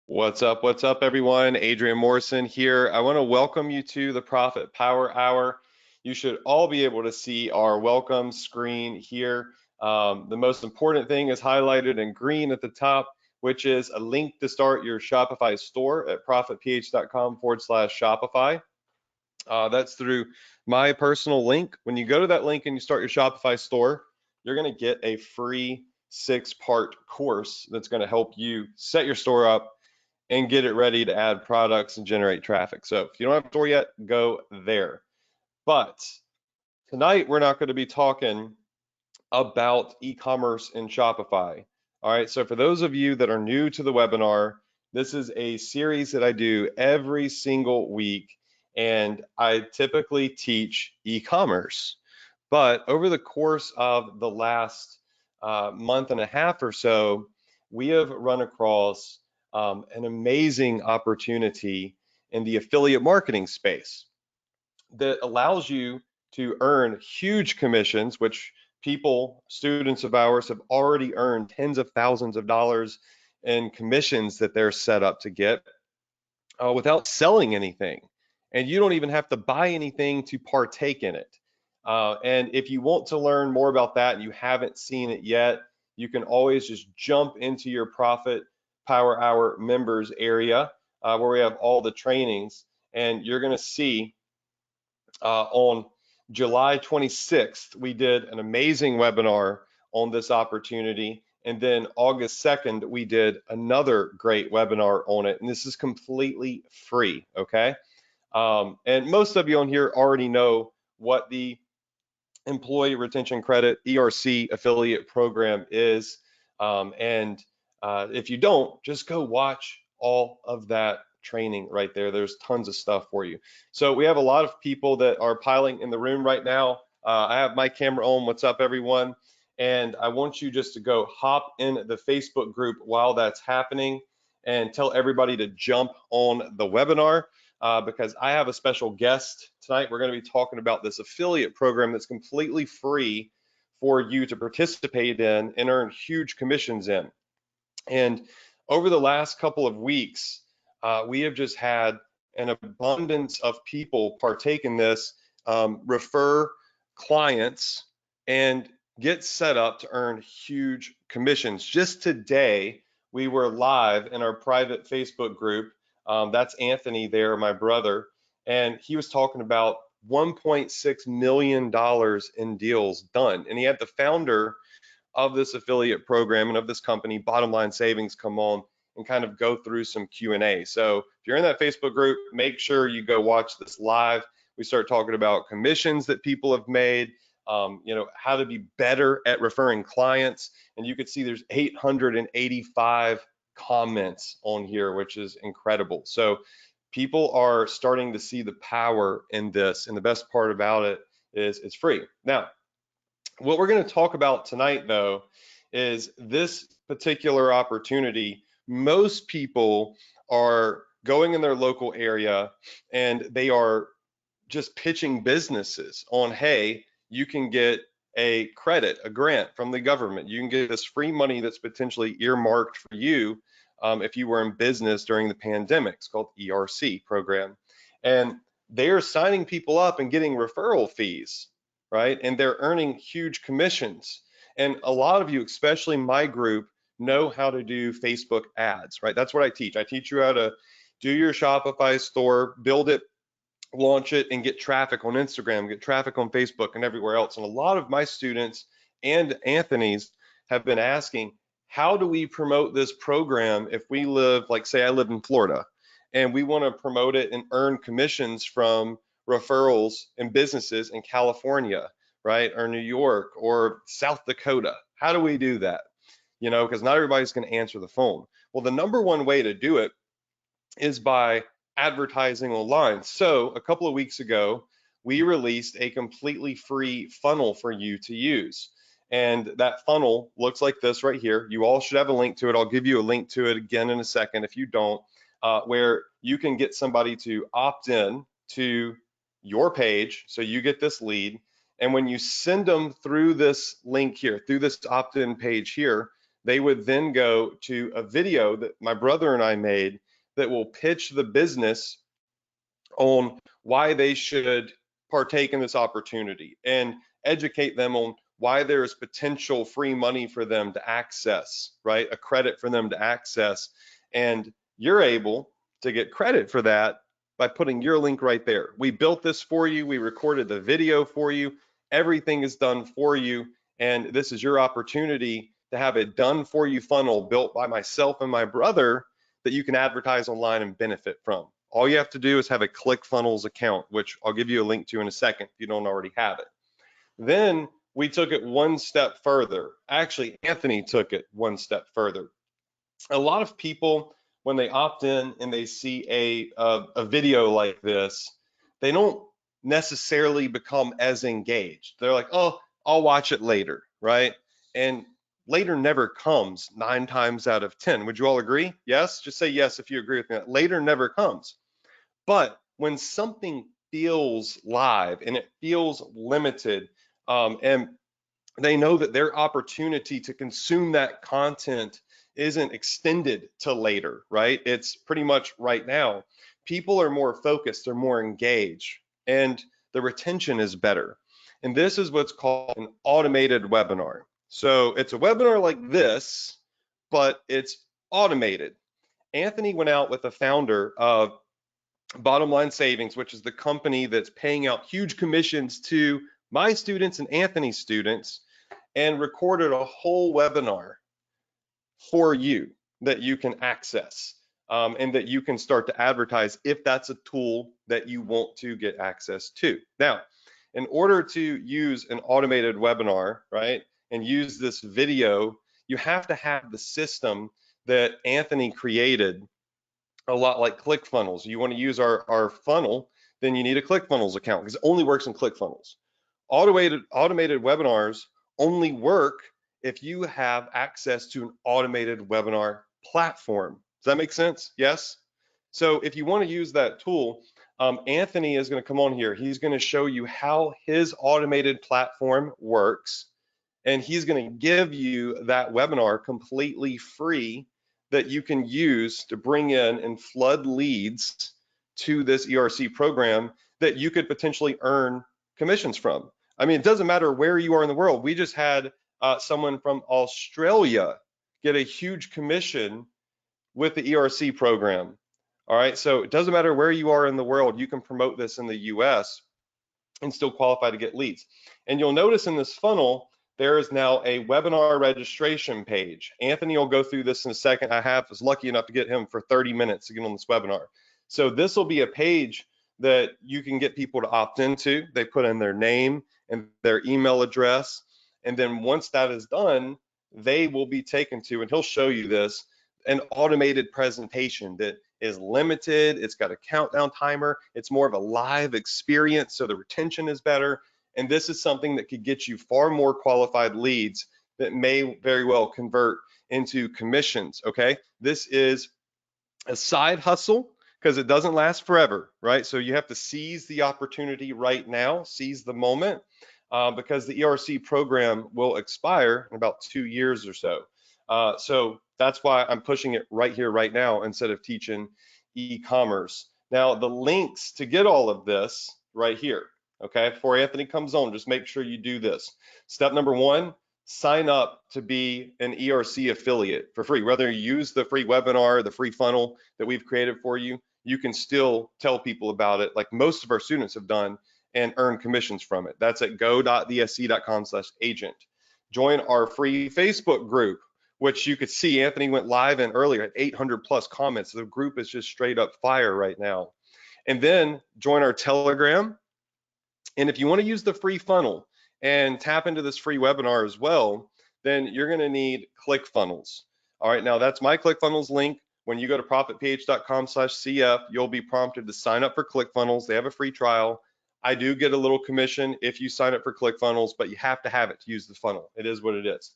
What's up, everyone? Adrian Morrison here. I want to welcome you to the Profit Power Hour. You should all be able to see our welcome screen here. The most important thing is highlighted in green at the top, which is a link to start your Shopify store at profitph.com/Shopify. That's through my personal link. When you go to that link and you start your Shopify store, you're going to get a free 6-part course that's going to help you set your store up and get it ready to add products and generate traffic. So if you don't have a store yet, go there. But tonight we're not going to be talking about e-commerce in Shopify. All right, so for those of you that are new to the webinar, this is a series that I do every single week, and I typically teach e-commerce. But over the course of the last month and a half or so, we have run across an amazing opportunity in the affiliate marketing space that allows you to earn huge commissions, which students of ours, have already earned tens of thousands of dollars in commissions that they're set up to get without selling anything. And you don't even have to buy anything to partake in it. And if you want to learn more about that and you haven't seen it yet, you can always just jump into your Profit Power Hour members area where we have all the trainings. And you're going to see on July 26th, we did an amazing webinar on this opportunity. And then August 2nd, we did another great webinar on it. And this is completely free, okay? And most of you on here already know what the Employee Retention Credit ERC affiliate program is. And if you don't, just go watch all of that training right there. There's tons of stuff for you. So we have a lot of people that are piling in the room right now. I have my camera on. What's up, everyone? And I want you just to go hop in the Facebook group while that's happening and tell everybody to jump on the webinar because I have a special guest tonight. We're going to be talking about this affiliate program that's completely free for you to participate in and earn huge commissions in. And over the last couple of weeks, we have just had an abundance of people partake in this, refer clients, and get set up to earn huge commissions. Just today, we were live in our private Facebook group. That's Anthony there, my brother, and he was talking about $1.6 million in deals done. And he had the founder of this affiliate program and of this company, Bottom Line Savings, come on and kind of go through some Q&A. So if you're in that Facebook group, make sure you go watch this live. We start talking about commissions that people have made, how to be better at referring clients. And you can see there's 885 comments on here, which is incredible. So people are starting to see the power in this. And the best part about it is it's free. Now, what we're going to talk about tonight, though, is this particular opportunity. Most people are going in their local area and they are just pitching businesses on, hey, you can get a credit, a grant from the government. You can get this free money that's potentially earmarked for you if you were in business during the pandemic. It's called ERC program. And they are signing people up and getting referral fees, right? And they're earning huge commissions. And a lot of you, especially my group, know how to do Facebook ads, right? That's what I teach. I teach you how to do your Shopify store, build it, launch it, and get traffic on Instagram, get traffic on Facebook and everywhere else. And a lot of my students and Anthony's have been asking, how do we promote this program if we live, like say I live in Florida, and we want to promote it and earn commissions from referrals and businesses in California, right? Or New York or South Dakota? How do we do that? Because not everybody's going to answer the phone. Well, the number one way to do it is by advertising online. So a couple of weeks ago, we released a completely free funnel for you to use. And that funnel looks like this right here. You all should have a link to it. I'll give you a link to it again in a second if you don't, where you can get somebody to opt in to your page. So you get this lead. And when you send them through this link here, through this opt-in page here, They would then go to a video that my brother and I made that will pitch the business on why they should partake in this opportunity and educate them on why there is potential free money for them to access, right? A credit for them to access. And you're able to get credit for that by putting your link right there. We built this for you. We recorded the video for you. Everything is done for you. And this is your opportunity to have a done for you funnel built by myself and my brother that you can advertise online and benefit from. All you have to do is have a ClickFunnels account, which I'll give you a link to in a second if you don't already have it. Then we took it one step further. Actually, Anthony took it one step further. A lot of people, when they opt in and they see a video like this, they don't necessarily become as engaged. They're like, oh, I'll watch it later, right? And later never comes 9 times out of 10. Would you all agree? Yes? Just say yes if you agree with me. Later never comes. But when something feels live and it feels limited, and they know that their opportunity to consume that content isn't extended to later, right? It's pretty much right now. People are more focused, they're more engaged, and the retention is better. And this is what's called an automated webinar. So it's a webinar like this, but it's automated. Anthony went out with the founder of Bottom Line Savings, which is the company that's paying out huge commissions to my students and Anthony's students, and recorded a whole webinar for you that you can access and that you can start to advertise if that's a tool that you want to get access to. Now, in order to use an automated webinar, right, and use this video, you have to have the system that Anthony created, a lot like ClickFunnels. You want to use our funnel, then you need a ClickFunnels account because it only works in ClickFunnels. Automated webinars only work if you have access to an automated webinar platform. Does that make sense? Yes? So if you want to use that tool, Anthony is going to come on here. He's going to show you how his automated platform works, and he's going to give you that webinar completely free that you can use to bring in and flood leads to this ERC program that you could potentially earn commissions from. I mean, it doesn't matter where you are in the world. We just had someone from Australia get a huge commission with the ERC program. All right, so it doesn't matter where you are in the world, you can promote this in the US and still qualify to get leads. And you'll notice in this funnel, there is now a webinar registration page. Anthony will go through this in a second. I was lucky enough to get him for 30 minutes to get on this webinar. So this will be a page that you can get people to opt into. They put in their name and their email address. And then once that is done, they will be taken to, and he'll show you this, an automated presentation that is limited. It's got a countdown timer. It's more of a live experience, so the retention is better. And this is something that could get you far more qualified leads that may very well convert into commissions, okay? This is a side hustle because it doesn't last forever, right? So you have to seize the opportunity right now, seize the moment, because the ERC program will expire in about 2 years or so. So that's why I'm pushing it right here, right now, instead of teaching e-commerce. Now, the links to get all of this right here. Okay, before Anthony comes on, just make sure you do this. Step number 1, sign up to be an ERC affiliate for free. Whether you use the free webinar, the free funnel that we've created for you, you can still tell people about it like most of our students have done and earn commissions from it. That's at go.thsc.com/agent. Join our free Facebook group, which you could see Anthony went live in earlier at 800 plus comments. The group is just straight up fire right now. And then join our Telegram. And if you want to use the free funnel and tap into this free webinar as well, then you're going to need ClickFunnels. All right, now that's my ClickFunnels link. When you go to profitph.com/cf, you'll be prompted to sign up for ClickFunnels. They have a free trial. I do get a little commission if you sign up for ClickFunnels, but you have to have it to use the funnel. It is what it is.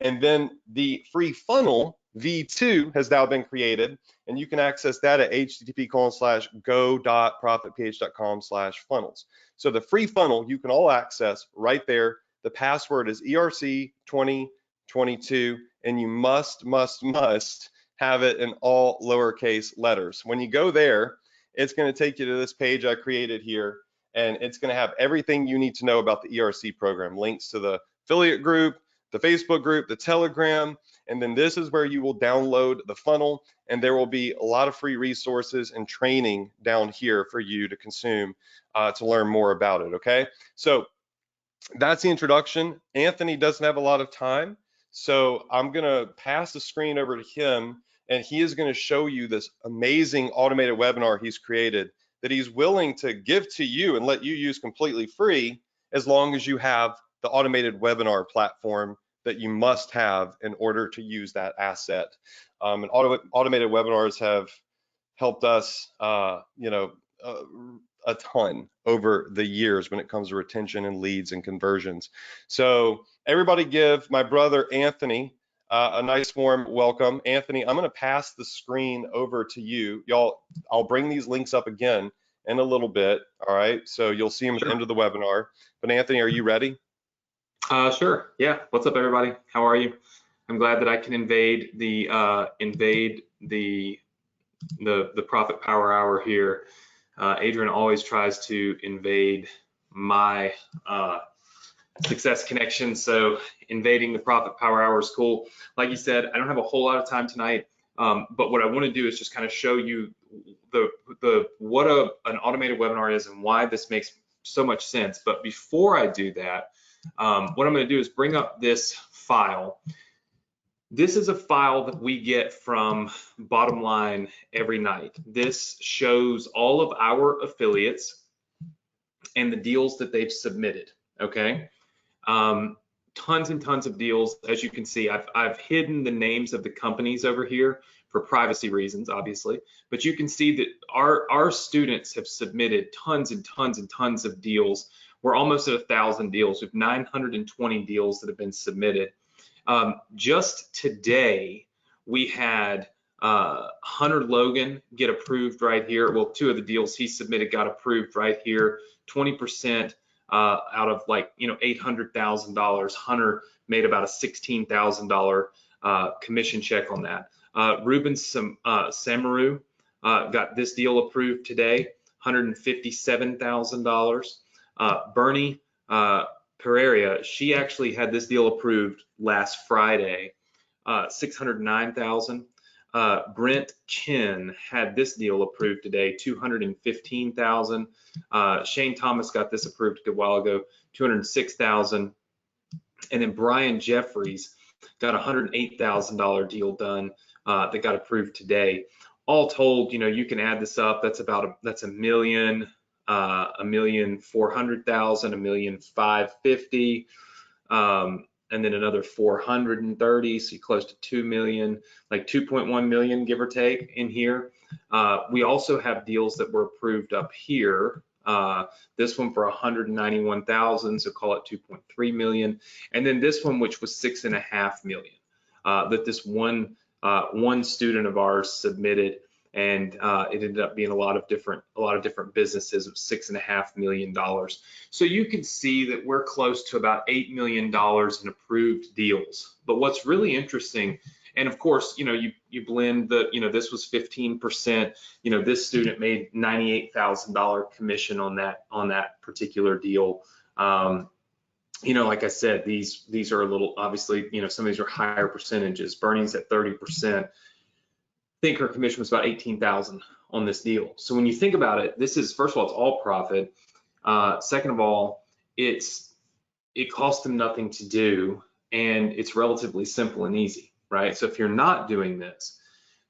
And then the free funnel V2 has now been created, and you can access that at http://go.profitph.com/funnels. So the free funnel you can all access right there. The password is ERC20 22, and you must have it in all lowercase letters. When you go there, it's going to take you to this page I created here, and it's going to have everything you need to know about the ERC program, links to the affiliate group, the Facebook group, the Telegram, and then this is where you will download the funnel, and there will be a lot of free resources and training down here for you to consume to learn more about it, okay? So that's the introduction. Anthony doesn't have a lot of time, so I'm gonna pass the screen over to him, and he is gonna show you this amazing automated webinar he's created that he's willing to give to you and let you use completely free, as long as you have the automated webinar platform that you must have in order to use that asset. And automated webinars have helped us, a ton over the years when it comes to retention and leads and conversions. So everybody give my brother Anthony a nice warm welcome. Anthony, I'm going to pass the screen over to you. Y'all, I'll bring these links up again in a little bit. All right, so you'll see them at the end of the webinar. But Anthony, are you ready? Sure. Yeah. What's up, everybody? How are you? I'm glad that I can invade the profit power hour here. Adrian always tries to invade my success connection, so invading the profit power hour is cool. Like you said, I don't have a whole lot of time tonight, but what I want to do is just kind of show you what an automated webinar is and why this makes so much sense. But before I do that, what I'm going to do is bring up this file. This is a file that we get from Bottom Line every night. This shows all of our affiliates and the deals that they've submitted, okay? Tons and tons of deals. As you can see, I've hidden the names of the companies over here for privacy reasons, obviously, but you can see that our students have submitted tons and tons and tons of deals. We're almost at 1,000 deals. We have 920 deals that have been submitted. Just today, we had Hunter Logan get approved right here. Well, 2 of the deals he submitted got approved right here. 20% out of $800,000. Hunter made about a $16,000 commission check on that. Ruben Samaru got this deal approved today, $157,000. Bernie Pereira, she actually had this deal approved last Friday, $609,000. Brent Chen had this deal approved today, $215,000. Shane Thomas got this approved a good while ago, $206,000. And then Brian Jeffries got a $108,000 deal done that got approved today. All told, you can add this up. That's a million. $1,400,000, $1,550,000, and then another 430, so you're close to 2 million, like 2.1 million, give or take, in here. We also have deals that were approved up here. This one for 191,000, so call it 2.3 million, and then this one, which was 6.5 million, that this one student of ours submitted. And it ended up being a lot of different businesses of $6.5 million. So you can see that we're close to about $8 million in approved deals. But what's really interesting, and of course, you blend the, this was 15%. This student made $98,000 commission on that particular deal. Like I said, these are a little, obviously, some of these are higher percentages. Bernie's at 30%. I think her commission was about $18,000 on this deal. So when you think about it, this is, first of all, it's all profit. Second of all, it costs them nothing to do, and it's relatively simple and easy, right? So if you're not doing this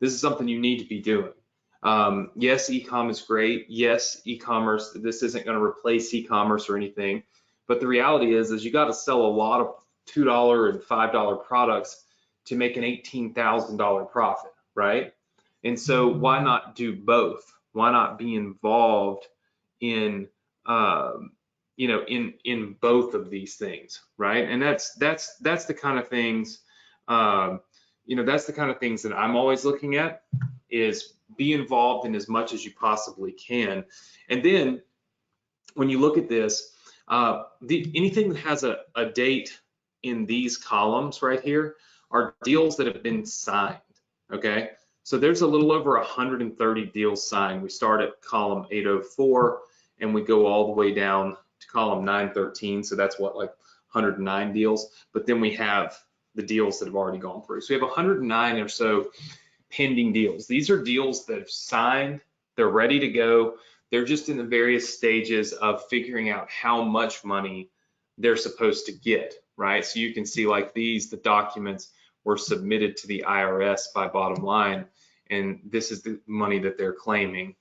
is something you need to be doing. Yes, e-com is great. Yes, e-commerce, this isn't going to replace e-commerce or anything, but the reality is you got to sell a lot of $2 and $5 products to make an $18,000 profit, right? And so why not do both? Why not be involved in in both of these things, right? And that's the kind of things that's the kind of things that I'm always looking at, is be involved in as much as you possibly can. And then when you look at this, anything that has a date in these columns right here are deals that have been signed, okay? So there's a little over 130 deals signed. We start at column 804 and we go all the way down to column 913. So that's what, like 109 deals. But then we have the deals that have already gone through. So we have 109 or so pending deals. These are deals that have signed, they're ready to go. They're just in the various stages of figuring out how much money they're supposed to get, right? So you can see like these, the documents were submitted to the IRS by Bottom Line, and this is the money that they're claiming.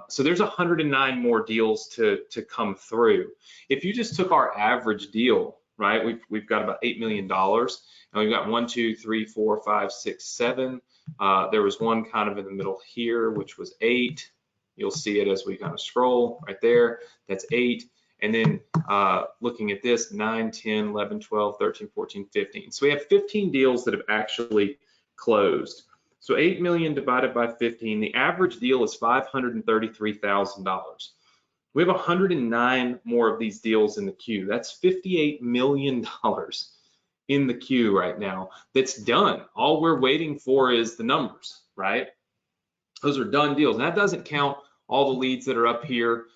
So there's 109 more deals to come through. If you just took our average deal, right, we've got about $8 million, and we've got 1, 2, 3, 4, 5, 6, 7. There was one kind of in the middle here, which was 8. You'll see it as we kind of scroll right there. That's 8. And then looking at this, 9, 10, 11, 12, 13, 14, 15. So we have 15 deals that have actually closed. So 8 million divided by 15, the average deal is $533,000. We have 109 more of these deals in the queue. That's $58 million in the queue right now. That's done. All we're waiting for is the numbers, right? Those are done deals. And that doesn't count all the leads that are up here,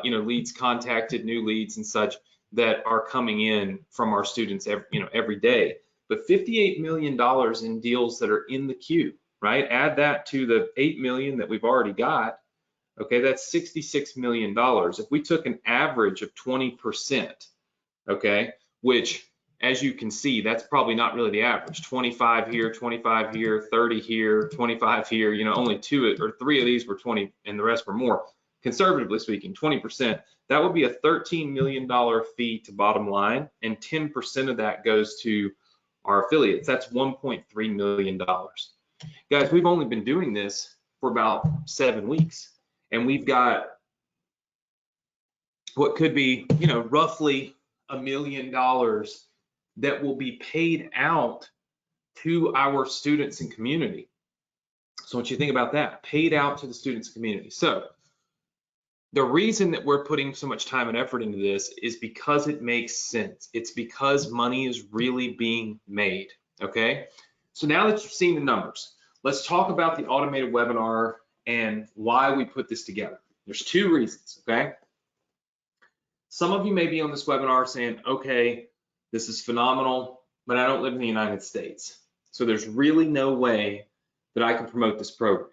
leads contacted, new leads and such that are coming in from our students every day. But $58 million in deals that are in the queue, right? Add that to the 8 million that we've already got. Okay, that's $66 million. If we took an average of 20%, okay, which as you can see, that's probably not really the average. 25 here, 25 here, 30 here, 25 here, only 2 or 3 of these were 20 and the rest were more. Conservatively speaking, 20%, that would be a $13 million fee to Bottom Line, and 10% of that goes to our affiliates. That's $1.3 million. Guys, we've only been doing this for about 7 weeks, and we've got what could be, roughly $1 million that will be paid out to our students and community. So what you think about that, paid out to the students and community. So the reason that we're putting so much time and effort into this is because it makes sense. It's because money is really being made, okay? So now that you've seen the numbers, let's talk about the automated webinar and why we put this together. There's 2 reasons, okay? Some of you may be on this webinar saying, okay, this is phenomenal, but I don't live in the United States. So there's really no way that I can promote this program.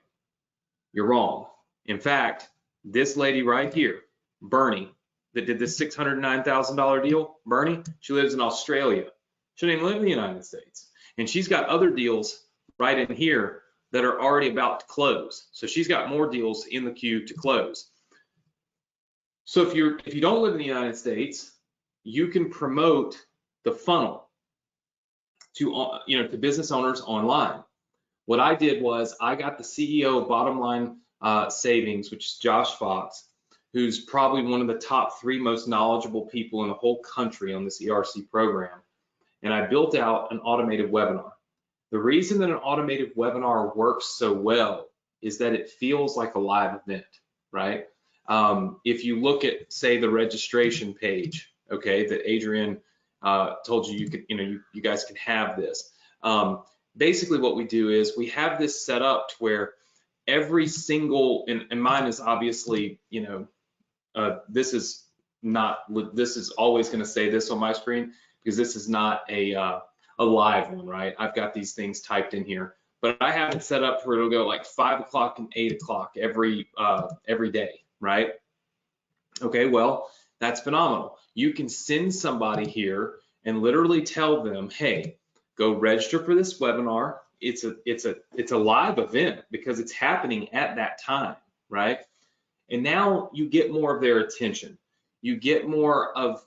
You're wrong. In fact, this lady right here, Bernie, that did this $609,000 deal, Bernie, she lives in Australia. She doesn't even live in the United States. And she's got other deals right in here that are already about to close. So she's got more deals in the queue to close. So if you don't live in the United States, you can promote the funnel to business owners online. What I did was I got the CEO of Bottom Line Savings, which is Josh Fox, who's probably one of the top 3 most knowledgeable people in the whole country on this ERC program. And I built out an automated webinar. The reason that an automated webinar works so well is that it feels like a live event, right? If you look at, say, the registration page, okay, that Adrian told you you guys can have this. Basically what we do is we have this set up to where every single, and mine is obviously, this is always going to say this on my screen because this is not a live one, right? I've got these things typed in here, but I have it set up where it'll go like 5 o'clock and 8 o'clock every day, right? Okay, well, that's phenomenal. You can send somebody here and literally tell them, hey, go register for this webinar. It's a live event because it's happening at that time, right? And now you get more of their attention. You get more of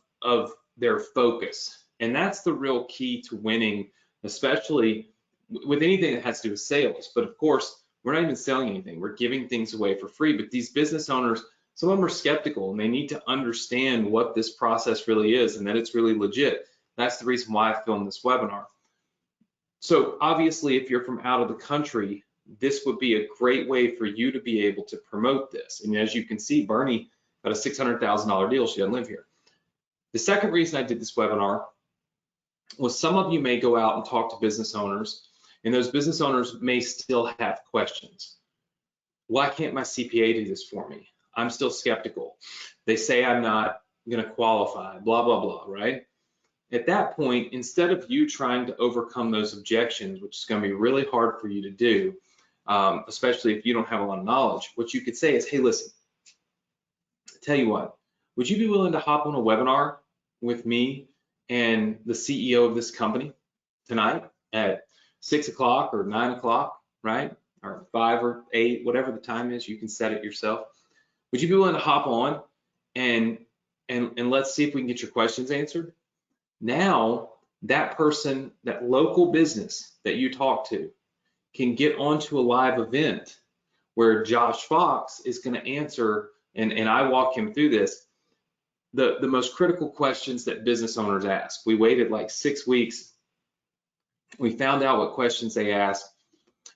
their focus. And that's the real key to winning, especially with anything that has to do with sales. But of course, we're not even selling anything. We're giving things away for free. But these business owners, some of them are skeptical and they need to understand what this process really is and that it's really legit. That's the reason why I filmed this webinar. So obviously, if you're from out of the country, this would be a great way for you to be able to promote this. And as you can see, Bernie got a $600,000 deal. She doesn't live here. The second reason I did this webinar Well, some of you may go out and talk to business owners, and those business owners may still have questions. Why can't my CPA do this for me? I'm still skeptical. They say I'm not going to qualify, blah, blah, blah, right? At that point, instead of you trying to overcome those objections, which is going to be really hard for you to do, especially if you don't have a lot of knowledge, what you could say is, hey, listen, tell you what, would you be willing to hop on a webinar with me and the CEO of this company tonight at 6 o'clock or 9 o'clock, right? Or 5 or 8, whatever the time is, you can set it yourself. Would you be willing to hop on and let's see if we can get your questions answered? Now, that person, that local business that you talk to, can get onto a live event where Josh Fox is going to answer, and I walk him through this, the most critical questions that business owners ask. We waited like 6 weeks. We found out what questions they asked,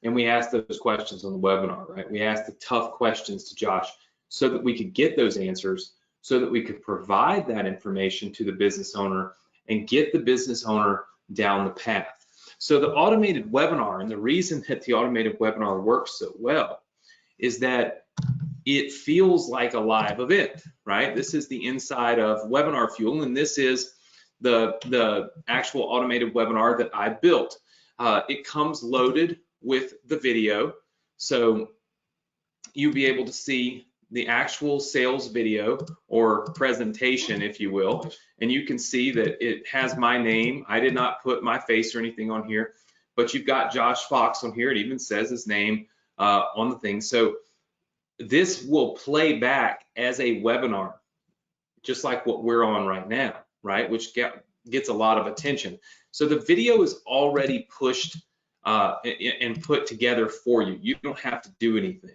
and we asked those questions on the webinar, right? We asked the tough questions to Josh so that we could get those answers, so that we could provide that information to the business owner and get the business owner down the path. So the automated webinar, and the reason that the automated webinar works so well is that it feels like a live event, right? This is the inside of Webinar Fuel, and this is the actual automated webinar that I built. It comes loaded with the video, so you'll be able to see the actual sales video or presentation, if you will, and you can see that it has my name. I did not put my face or anything on here, but you've got Josh Fox on here. It even says his name on the thing. So this will play back as a webinar, just like what we're on right now, right? Which gets a lot of attention. So the video is already pushed and put together for you. You don't have to do anything.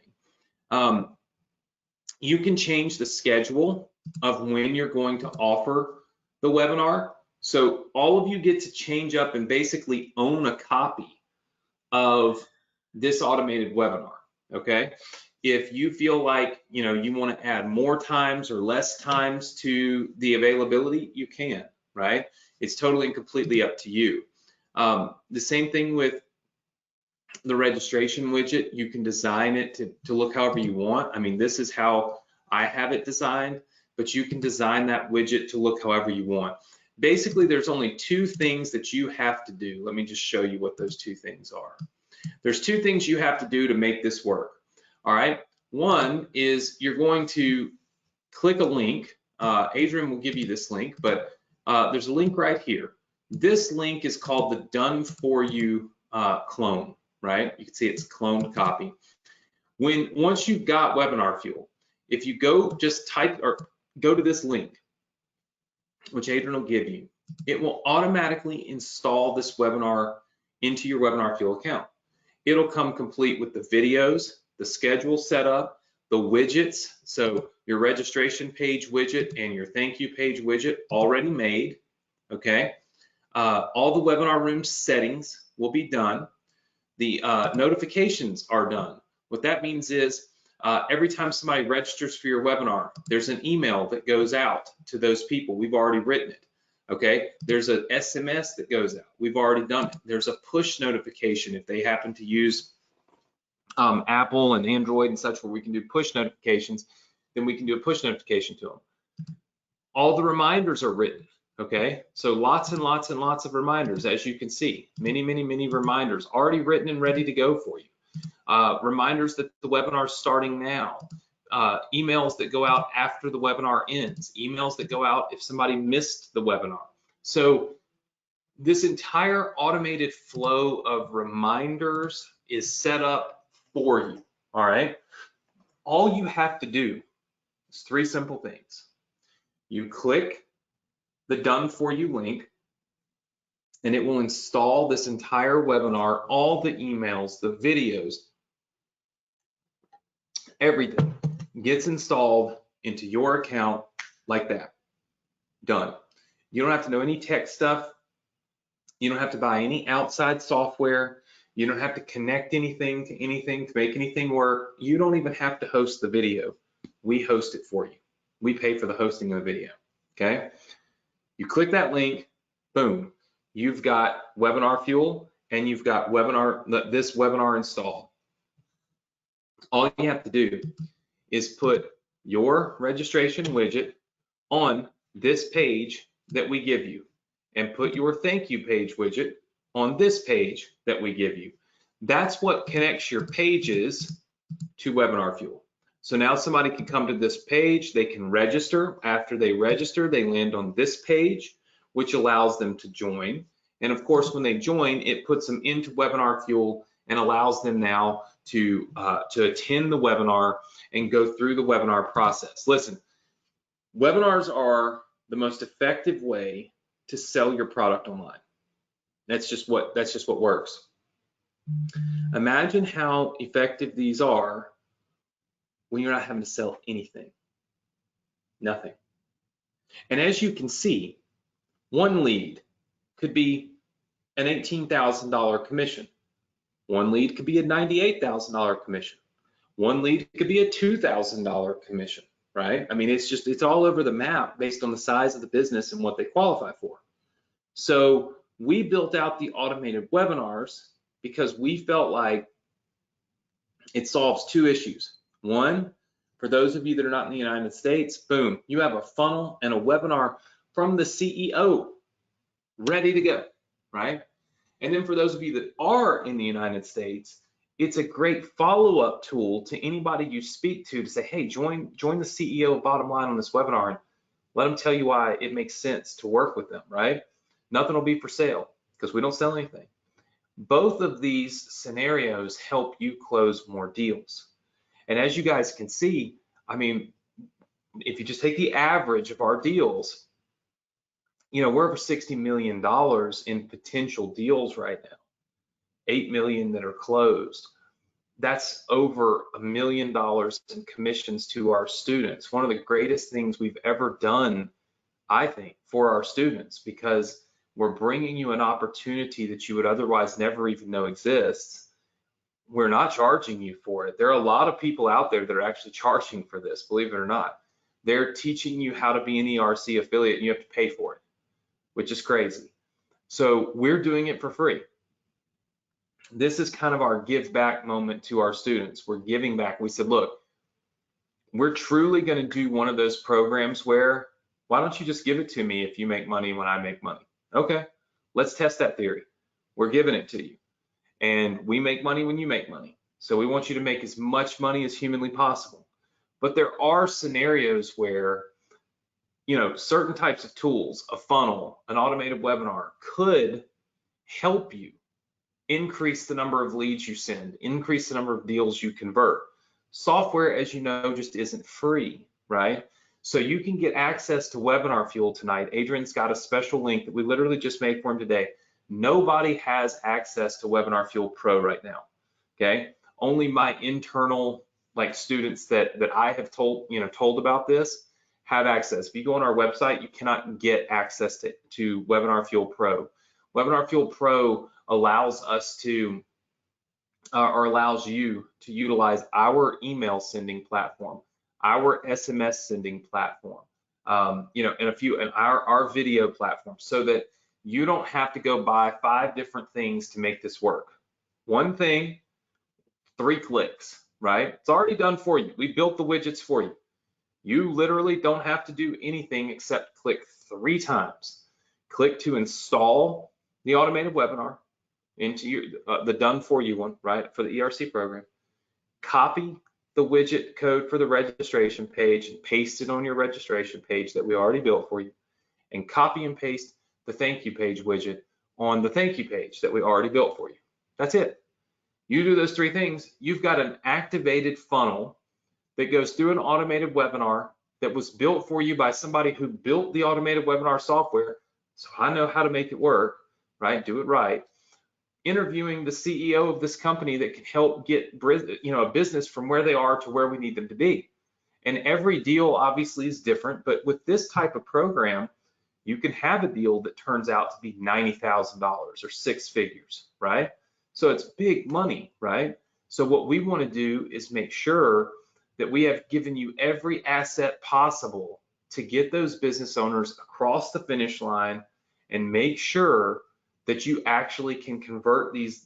You can change the schedule of when you're going to offer the webinar. So all of you get to change up and basically own a copy of this automated webinar, okay? If you feel like, you know, you want to add more times or less times to the availability, you can, right? It's totally and completely up to you. The same thing with the registration widget. You can design it to look however you want. I mean, this is how I have it designed, but you can design that widget to look however you want. Basically, there's only 2 things that you have to do. Let me just show you what those 2 things are. There's 2 things you have to do to make this work. All right, one is you're going to click a link. Adrian will give you this link, but there's a link right here. This link is called the Done For You clone, right? You can see it's a cloned copy. Once you've got Webinar Fuel, if you go just type or go to this link, which Adrian will give you, it will automatically install this webinar into your Webinar Fuel account. It'll come complete with the videos, the schedule setup, the widgets, so your registration page widget and your thank you page widget already made, okay? All the webinar room settings will be done. The notifications are done. What that means is every time somebody registers for your webinar, there's an email that goes out to those people. We've already written it, okay? There's an SMS that goes out. We've already done it. There's a push notification if they happen to use Apple and Android and such, where we can do push notifications, then we can do a push notification to them. All the reminders are written, okay? So lots and lots and lots of reminders, as you can see. Many, many, many reminders already written and ready to go for you. Reminders that the webinar is starting now. Emails that go out after the webinar ends. Emails that go out if somebody missed the webinar. So this entire automated flow of reminders is set up for you, all right? All you have to do is 3 simple things. You click the Done For You link, and it will install this entire webinar, all the emails, the videos, everything gets installed into your account like that. Done. You don't have to know any tech stuff. You don't have to buy any outside software. You don't have to connect anything to make anything work. You don't even have to host the video. We host it for you. We pay for the hosting of the video, okay? You click that link, boom. you've got Webinar Fuel, and you've got this webinar installed. All you have to do is put your registration widget on this page that we give you, and put your thank you page widget on this page that we give you. That's what connects your pages to Webinar Fuel. So now somebody can come to this page, they can register. After they register, they land on this page, which allows them to join. And of course, when they join, it puts them into Webinar Fuel and allows them now to attend the webinar and go through the webinar process. Listen, webinars are the most effective way to sell your product online. That's just what works. Imagine how effective these are when you're not having to sell anything, nothing. And as you can see, one lead could be an $18,000 commission. One lead could be a $98,000 commission. One lead could be a $2,000 commission, right? I mean, it's all over the map based on the size of the business and what they qualify for. So we built out the automated webinars because we felt like it solves two issues. One, for those of you that are not in the United States, boom, you have a funnel and a webinar from the CEO ready to go, right? And then for those of you that are in the United States, it's a great follow-up tool to anybody you speak to say, hey, join the CEO of Bottom Line on this webinar and let them tell you why it makes sense to work with them, right? Nothing will be for sale because we don't sell anything. Both of these scenarios help you close more deals. And as you guys can see, I mean, if you just take the average of our deals, you know, we're over $60 million in potential deals right now, 8 million that are closed. That's over $1 million in commissions to our students. One of the greatest things we've ever done, I think, for our students, because we're bringing you an opportunity that you would otherwise never even know exists. We're not charging you for it. There are a lot of people out there that are actually charging for this, believe it or not. They're teaching you how to be an ERC affiliate and you have to pay for it, which is crazy. So we're doing it for free. This is kind of our give back moment to our students. We're giving back. We said, look, we're truly going to do one of those programs where, why don't you just give it to me if you make money when I make money? Okay, let's test that theory. We're giving it to you. And we make money when you make money. So we want you to make as much money as humanly possible. But there are scenarios where, you know, certain types of tools, a funnel, an automated webinar could help you increase the number of leads you send, increase the number of deals you convert. Software, as you know, just isn't free, right? So you can get access to Webinar Fuel tonight. Adrian's got a special link that we literally just made for him today. Nobody has access to Webinar Fuel Pro right now, okay? Only my internal students that I have told about this have access. If you go on our website, you cannot get access to Webinar Fuel Pro. Webinar Fuel Pro allows us to, or allows you to utilize our email sending platform, our SMS sending platform, and our video platform, so that you don't have to go buy 5 different things to make this work. One thing, 3 clicks, right? It's already done for you. We built the widgets for you. You literally don't have to do anything except click 3 times. Click to install the automated webinar into the done for you one, right, for the ERC program. Copy the widget code for the registration page and paste it on your registration page that we already built for you, and copy and paste the thank you page widget on the thank you page that we already built for you. That's it. You do those 3 things, you've got an activated funnel that goes through an automated webinar that was built for you by somebody who built the automated webinar software. So I know how to make it work, right? Do it right. Interviewing the CEO of this company that can help get a business from where they are to where we need them to be. And every deal obviously is different, but with this type of program, you can have a deal that turns out to be $90,000 or 6 figures, right? So it's big money, right? So what we want to do is make sure that we have given you every asset possible to get those business owners across the finish line and make sure that you actually can convert these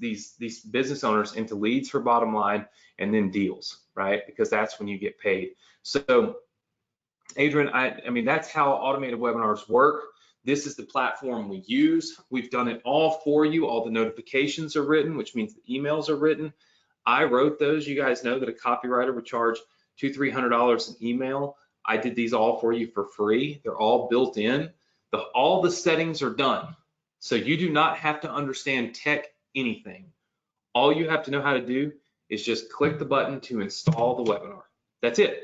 business owners into leads for bottom line and then deals, right? Because that's when you get paid. So Adrian, I mean, that's how automated webinars work. This is the platform we use. We've done it all for you. All the notifications are written, which means the emails are written. I wrote those. You guys know that a copywriter would charge $200–300 an email. I did these all for you for free. They're all built in. All the settings are done. So you do not have to understand tech anything. All you have to know how to do is just click the button to install the webinar. That's it.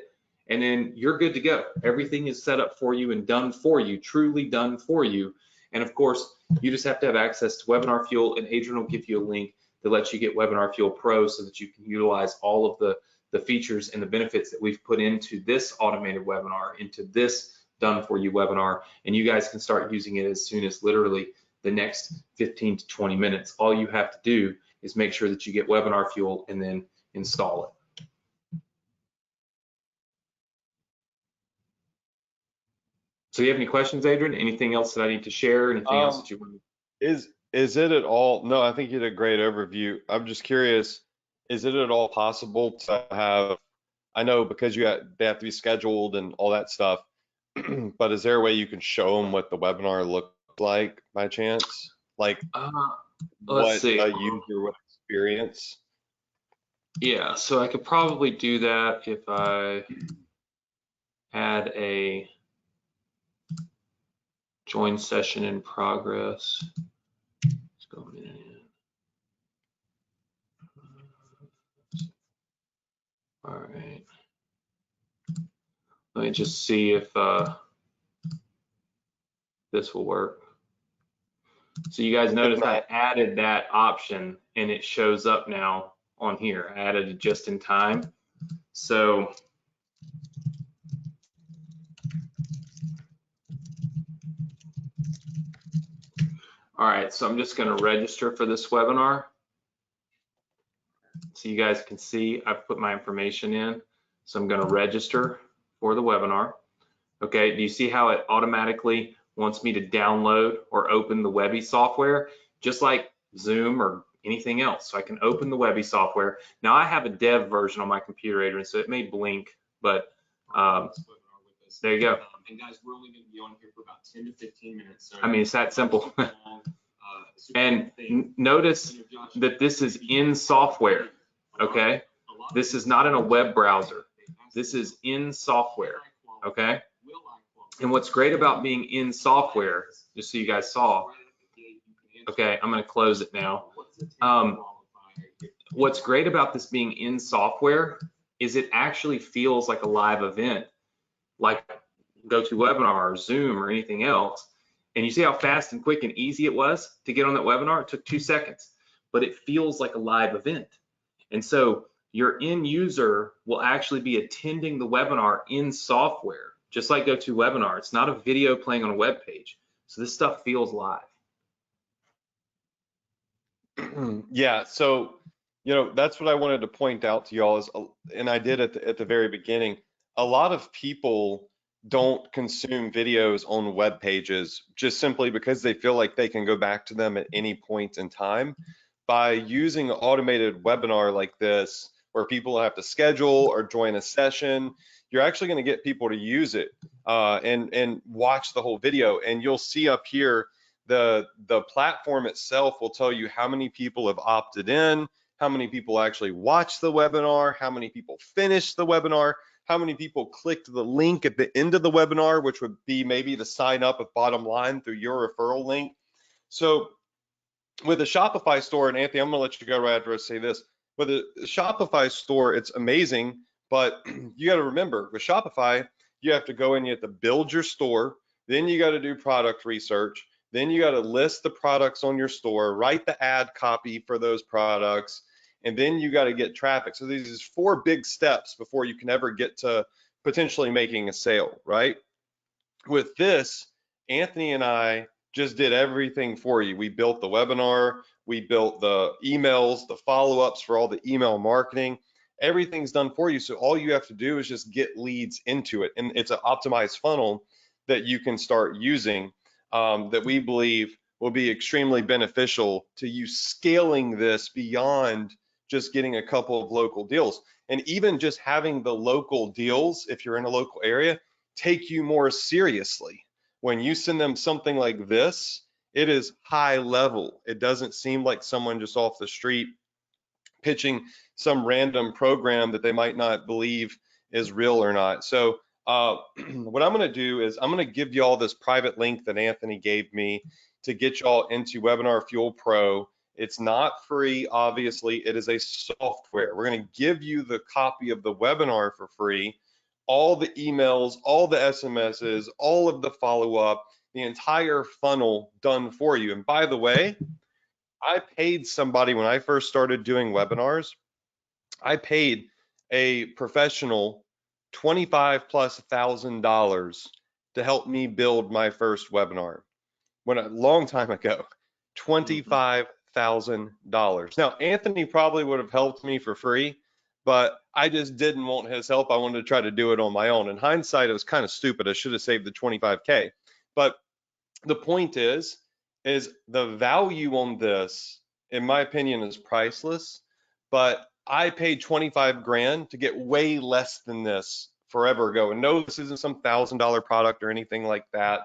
And then you're good to go. Everything is set up for you and done for you, truly done for you. And of course, you just have to have access to Webinar Fuel, and Adrian will give you a link that lets you get Webinar Fuel Pro so that you can utilize all of the features and the benefits that we've put into this automated webinar, into this done for you webinar, and you guys can start using it as soon as literally the next 15 to 20 minutes. All you have to do is make sure that you get Webinar Fuel and then install it. So you have any questions, Adrian? Anything else that I need to share? Anything else that you want to? Is it at all? No, I think you did a great overview. I'm just curious, is it at all possible to have, I know because they have to be scheduled and all that stuff, but is there a way you can show them what the webinar looked like by chance? Like let's see. A user would experience? Yeah, so I could probably do that if I had a join session in progress. Let's go in. All right. Let me just see if this will work. So you guys notice I added that option and it shows up now on here. I added it just in time. So all right, so I'm just going to register for this webinar. So you guys can see I've put my information in. So I'm going to register for the webinar. Okay, do you see how it automatically wants me to download or open the Webby software, just like Zoom or anything else? So I can open the Webby software. Now I have a dev version on my computer, Adrian, so it may blink, but there you go. And guys, we're only going to be on here for about 10 to 15 minutes. So I mean, it's that simple. And notice that this is in software, okay? This is not in a web browser. This is in software, okay? And what's great about being in software, just so you guys saw, okay, I'm going to close it now. What's great about this being in software is it actually feels like a live event, like GoToWebinar or Zoom or anything else. And you see how fast and quick and easy it was to get on that webinar? It took 2 seconds, but it feels like a live event. And so your end user will actually be attending the webinar in software, just like GoToWebinar. It's not a video playing on a web page. So this stuff feels live. Yeah, so, you know, that's what I wanted to point out to y'all is, and I did at the very beginning, a lot of people don't consume videos on web pages just simply because they feel like they can go back to them at any point in time. By using an automated webinar like this, where people have to schedule or join a session, you're actually going to get people to use it and watch the whole video. And you'll see up here, the platform itself will tell you how many people have opted in, how many people actually watched the webinar, how many people finished the webinar, how many people clicked the link at the end of the webinar, which would be maybe to sign up at bottom line through your referral link. So with a Shopify store, and Anthony, I'm gonna let you go right after I say this. With a Shopify store, it's amazing, but you gotta remember, with Shopify, you have to go in, you have to build your store, then you gotta do product research, then you gotta list the products on your store, write the ad copy for those products, and then you gotta get traffic. So these are 4 big steps before you can ever get to potentially making a sale, right? With this, Anthony and I just did everything for you. We built the webinar, we built the emails, the follow-ups for all the email marketing. Everything's done for you. So all you have to do is just get leads into it. And it's an optimized funnel that you can start using that we believe will be extremely beneficial to you scaling this beyond just getting a couple of local deals. And even just having the local deals, if you're in a local area, take you more seriously. When you send them something like this, it is high level. It doesn't seem like someone just off the street pitching some random program that they might not believe is real or not. So what I'm going to do is I'm going to give you all this private link that Anthony gave me to get y'all into Webinar Fuel Pro. It's not free, obviously. It is a software. We're going to give you the copy of the webinar for free, all the emails, all the SMSs, all of the follow-up, the entire funnel done for you. And by the way, I paid somebody when I first started doing webinars, I paid a professional $25,000+ to help me build my first webinar. When a long time ago, $25,000. Now, Anthony probably would have helped me for free, but I just didn't want his help. I wanted to try to do it on my own. In hindsight, it was kind of stupid. I should have saved the 25K. But the point is the value on this, in my opinion, is priceless. But I paid 25 grand to get way less than this forever ago. And no, this isn't some $1,000 product or anything like that.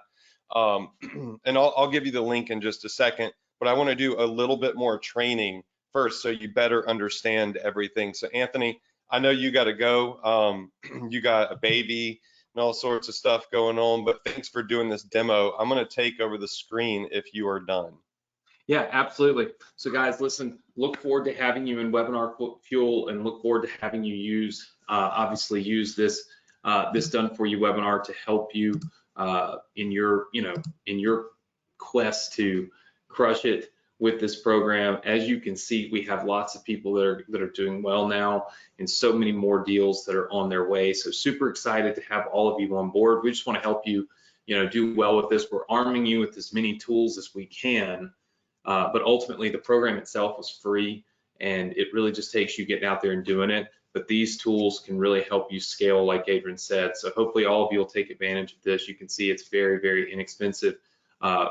And I'll give you the link in just a second, but I want to do a little bit more training first so you better understand everything. So Anthony, I know you got to go. You got a baby and all sorts of stuff going on, but thanks for doing this demo. I'm going to take over the screen if you are done. Yeah, absolutely. So guys, listen, look forward to having you in Webinar Fuel and look forward to having you use, obviously use this done for you webinar to help you in your, in your quest to crush it with this program. As you can see, we have lots of people that are doing well now and so many more deals that are on their way. So super excited to have all of you on board. We just want to help you, do well with this. We're arming you with as many tools as we can. But ultimately, the program itself was free, and it really just takes you getting out there and doing it. But these tools can really help you scale, like Adrian said. So hopefully all of you will take advantage of this. You can see it's very, very inexpensive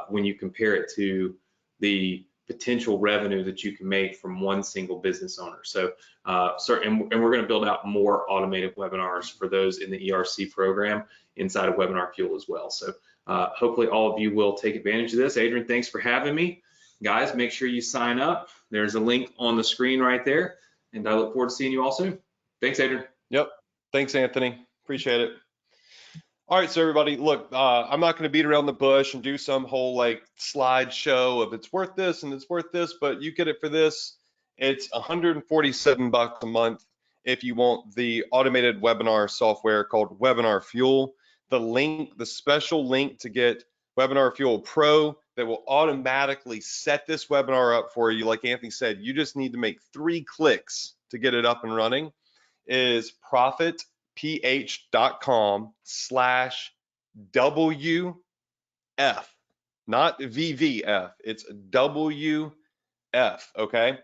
when you compare it to the potential revenue that you can make from one single business owner. So, and we're going to build out more automated webinars for those in the ERC program inside of Webinar Fuel as well. So hopefully all of you will take advantage of this. Adrian, thanks for having me. Guys, make sure you sign up. There's a link on the screen right there, and I look forward to seeing you all soon. Thanks, Adrian. Yep. Thanks, Anthony. Appreciate it. All right, so everybody, look, I'm not going to beat around the bush and do some whole like slideshow of it's worth this and it's worth this, but you get it for this. It's $147 a month if you want the automated webinar software called Webinar Fuel. The link, the special link to get Webinar Fuel Pro that will automatically set this webinar up for you. Like Anthony said, you just need to make 3 clicks to get it up and running, is profitph.com/WF, not VVF, it's WF, okay?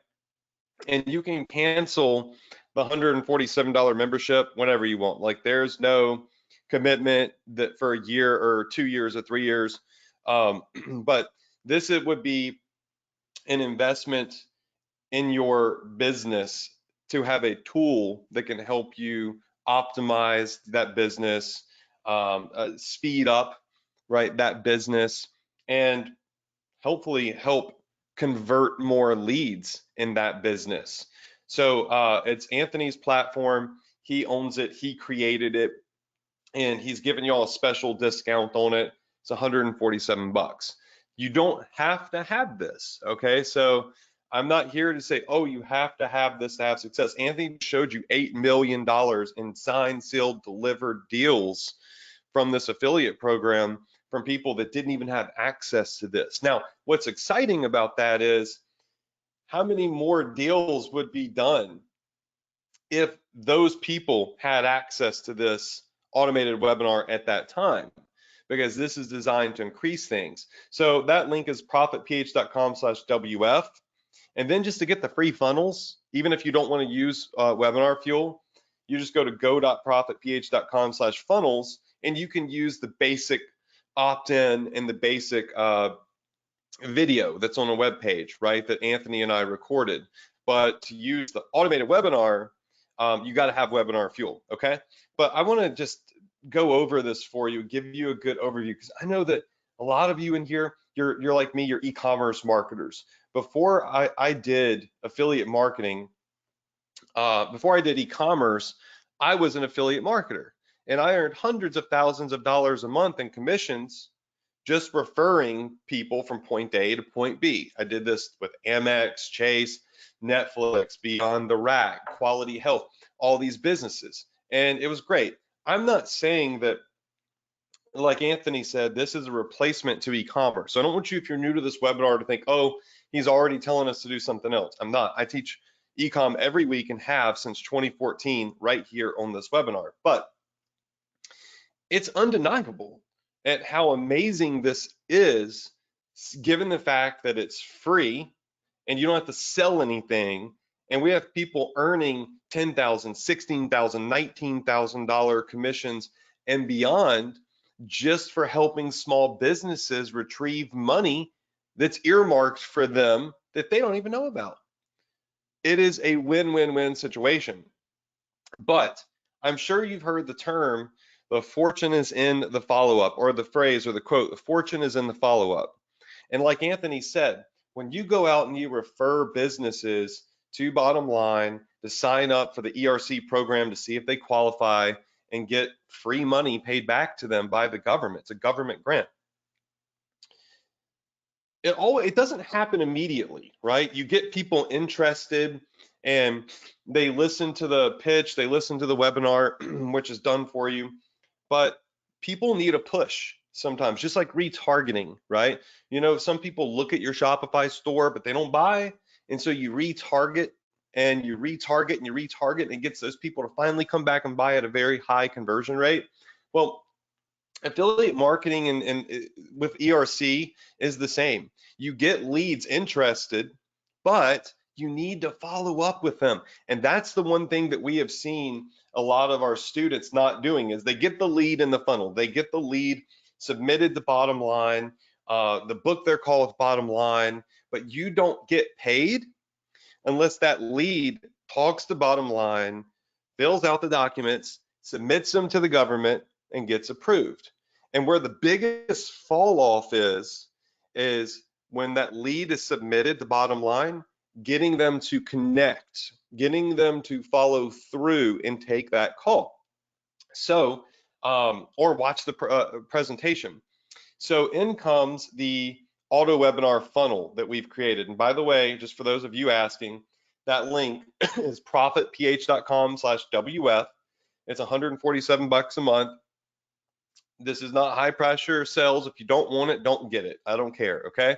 And you can cancel the $147 membership whenever you want. Like there's no commitment that for a year or 2 years or 3 years. But this would be an investment in your business to have a tool that can help you optimize that business, speed up, right, that business, and hopefully help convert more leads in that business. So it's Anthony's platform. He owns it. He created it, and he's giving you all a special discount on it. It's $147. You don't have to have this, okay? So I'm not here to say, oh, you have to have this to have success. Anthony showed you $8 million in signed, sealed, delivered deals from this affiliate program from people that didn't even have access to this. Now, what's exciting about that is how many more deals would be done if those people had access to this automated webinar at that time, because this is designed to increase things. So that link is profitph.com/WF. And then just to get the free funnels, even if you don't want to use Webinar Fuel, you just go to go.profitph.com/funnels, and you can use the basic opt-in and the basic video that's on a web page, right, that Anthony and I recorded. But to use the automated webinar, you got to have webinar fuel, okay? But I want to just go over this for you, give you a good overview, because I know that a lot of you in here, you're like me, you're e-commerce marketers. Before I did affiliate marketing, before I did e-commerce, I was an affiliate marketer, and I earned hundreds of thousands of dollars a month in commissions just referring people from point A to point B. I did this with Amex, Chase, Netflix, Beyond the Rack, Quality Health, all these businesses, and it was great. I'm not saying that, like Anthony said, this is a replacement to e-commerce. So I don't want you, if you're new to this webinar, to think, oh, he's already telling us to do something else. I'm not. I teach e-com every week and have since 2014 right here on this webinar. But it's undeniable at how amazing this is, given the fact that it's free and you don't have to sell anything. And we have people earning $10,000, $16,000, $19,000 commissions and beyond just for helping small businesses retrieve money that's earmarked for them that they don't even know about. It is a win-win-win situation. But I'm sure you've heard the term, the fortune is in the follow-up, or the phrase or the quote, the fortune is in the follow-up. And like Anthony said, when you go out and you refer businesses to Bottom Line to sign up for the ERC program to see if they qualify and get free money paid back to them by the government, it's a government grant. It doesn't happen immediately, right? You get people interested and they listen to the pitch, they listen to the webinar, which is done for you, but people need a push sometimes, just like retargeting, right? You know, some people look at your Shopify store, but they don't buy. And so you retarget and you retarget and you retarget, and it gets those people to finally come back and buy at a very high conversion rate. Well, affiliate marketing and with ERC is the same. You get leads interested, but you need to follow up with them. And that's the one thing that we have seen a lot of our students not doing, is they get the lead in the funnel. They get the lead submitted to Bottom Line, the book their call with Bottom Line, but you don't get paid unless that lead talks to Bottom Line, fills out the documents, submits them to the government, and gets approved. And where the biggest fall off is when that lead is submitted to Bottom Line, getting them to connect, getting them to follow through and take that call. So, or watch the presentation. So in comes the auto webinar funnel that we've created. And by the way, just for those of you asking, that link is profitph.com/WF. It's $147 a month. This is not high pressure sales. If you don't want it, don't get it. I don't care, okay?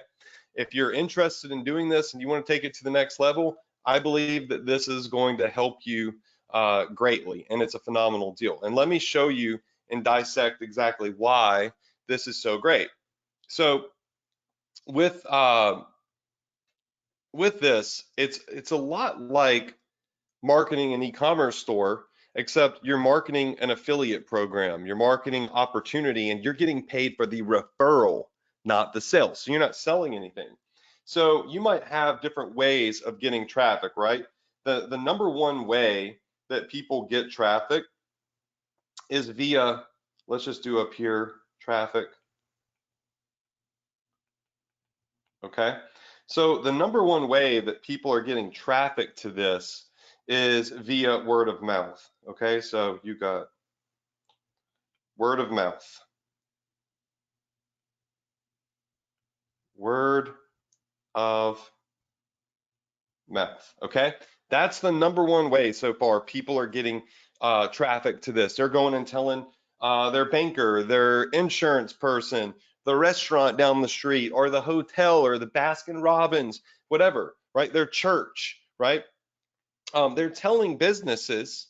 If you're interested in doing this and you want to take it to the next level, I believe that this is going to help you greatly, and it's a phenomenal deal. And let me show you and dissect exactly why this is so great. So with this, it's a lot like marketing an e-commerce store, except you're marketing an affiliate program, you're marketing opportunity, and you're getting paid for the referral, not the sale. So you're not selling anything. So you might have different ways of getting traffic, right? The number one way that people get traffic is via, let's just do up here, traffic. Okay. So the number one way that people are getting traffic to this is via word of mouth. Okay, so you got word of mouth. Word of mouth. Okay, that's the number one way so far people are getting traffic to this. They're going and telling their banker, their insurance person, the restaurant down the street, or the hotel, or the Baskin Robbins, whatever, right? Their church, right? They're telling businesses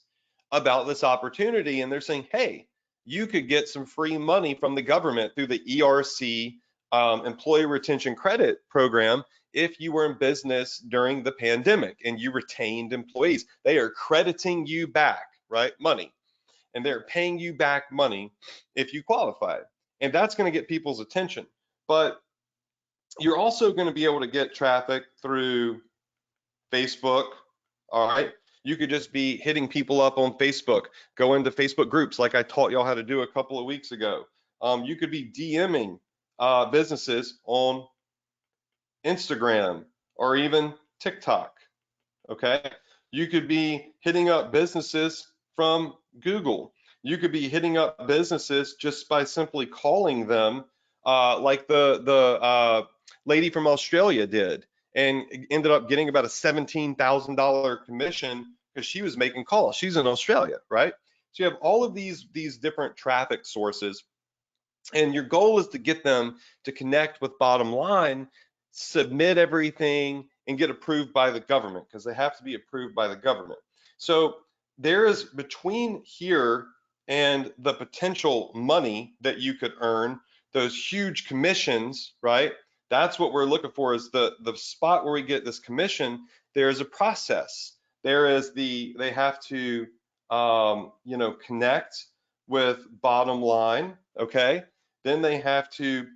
about this opportunity, and they're saying, hey, you could get some free money from the government through the ERC Employee Retention Credit Program if you were in business during the pandemic and you retained employees. They are crediting you back, right, money, and they're paying you back money if you qualify. And that's going to get people's attention. But You're also going to be able to get traffic through Facebook. All right. You could just be hitting people up on Facebook, go into Facebook groups like I taught y'all how to do a couple of weeks ago. You could be DMing businesses on Instagram or even TikTok. Okay. You could be hitting up businesses from Google. You could be hitting up businesses just by simply calling them, like the lady from Australia did, and ended up getting about a $17,000 commission because she was making calls. She's in Australia, right? So you have all of these different traffic sources, and your goal is to get them to connect with bottom line, submit everything, and get approved by the government, because they have to be approved by the government. So there is, between here and the potential money that you could earn, those huge commissions, right? That's what we're looking for, is the spot where we get this commission. There is a process. There is they have to connect with bottom line, okay? Then they have to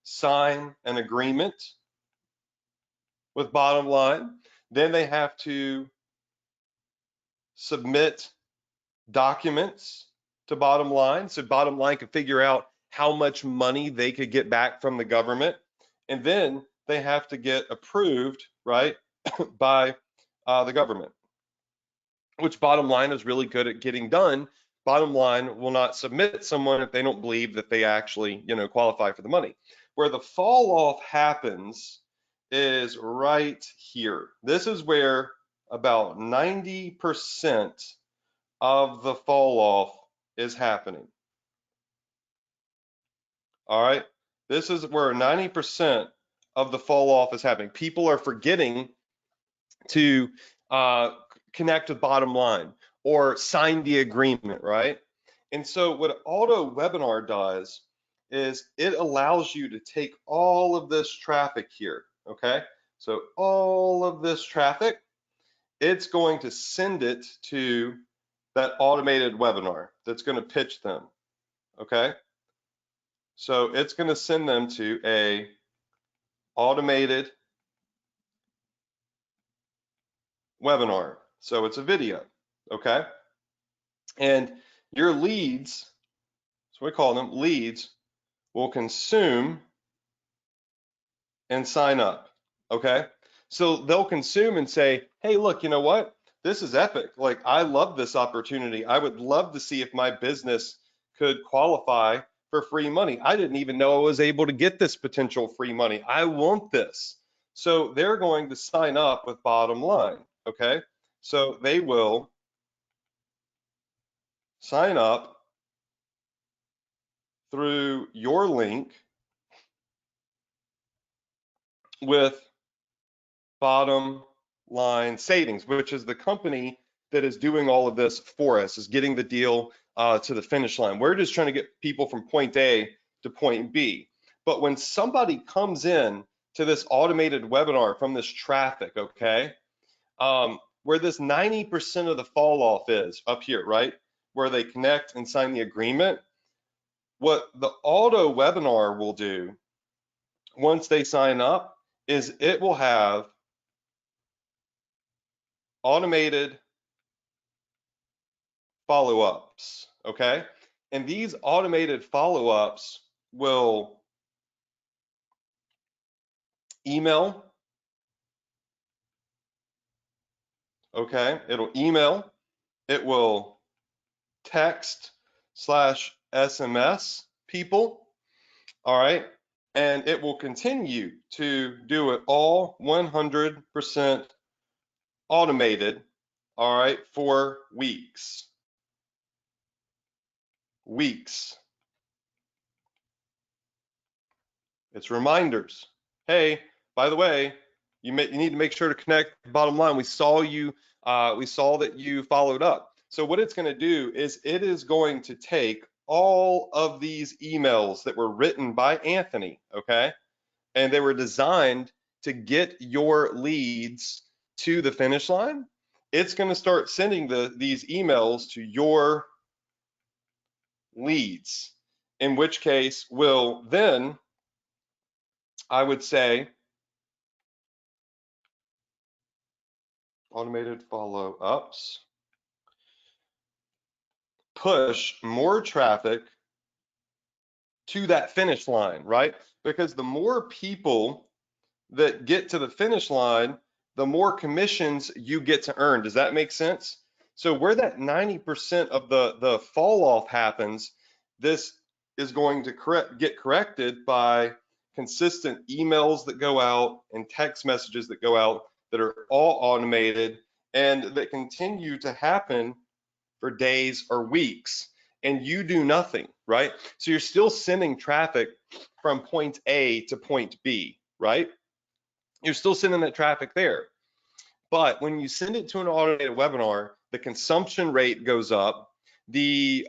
sign an agreement with bottom line. Then they have to submit documents to bottom line, so bottom line can figure out how much money they could get back from the government. And then they have to get approved, right, by the government, which bottom line is really good at getting done. Bottom line will not submit someone if they don't believe that they actually, qualify for the money. Where the fall off happens is right here. This is where about 90% of the fall off is happening. All right. This is where 90% of the fall off is happening. People are forgetting to connect with bottom line or sign the agreement, right? And so what auto webinar does is it allows you to take all of this traffic here, okay? So all of this traffic, it's going to send it to that automated webinar that's going to pitch them, okay? So it's going to send them to a automated webinar. So it's a video, okay? And your leads, so we call them leads, will consume and sign up, okay? So they'll consume and say, hey, look, you know what? This is epic. Like, I love this opportunity. I would love to see if my business could qualify for free money. I didn't even know I was able to get this potential free money. I want this. So they're going to sign up with bottom line, okay? So they will sign up through your link with bottom line savings, which is the company that is doing all of this for us, is getting the deal to the finish line. We're just trying to get people from point A to point B. But when somebody comes in to this automated webinar from this traffic, okay, where this 90% of the fall off is up here, right, where they connect and sign the agreement, what the auto webinar will do once they sign up is it will have automated follow-ups, okay? And these automated follow-ups will email, okay? It'll email, it will text / SMS people, all right? And it will continue to do it all 100% automated, all right, for weeks. It's reminders. Hey, by the way, you need to make sure to connect bottom line. We saw that you followed up. So what it's going to do is it is going to take all of these emails that were written by Anthony, okay? And they were designed to get your leads to the finish line. It's going to start sending these emails to your leads, in which case will then I would say automated follow-ups push more traffic to that finish line, right? Because the more people that get to the finish line, the more commissions you get to earn. Does that make sense? So where that 90% of the fall off happens, this is going to get corrected by consistent emails that go out and text messages that go out that are all automated and that continue to happen for days or weeks, and you do nothing, right? So you're still sending traffic from point A to point B, right? You're still sending that traffic there. But when you send it to an automated webinar, the consumption rate goes up, the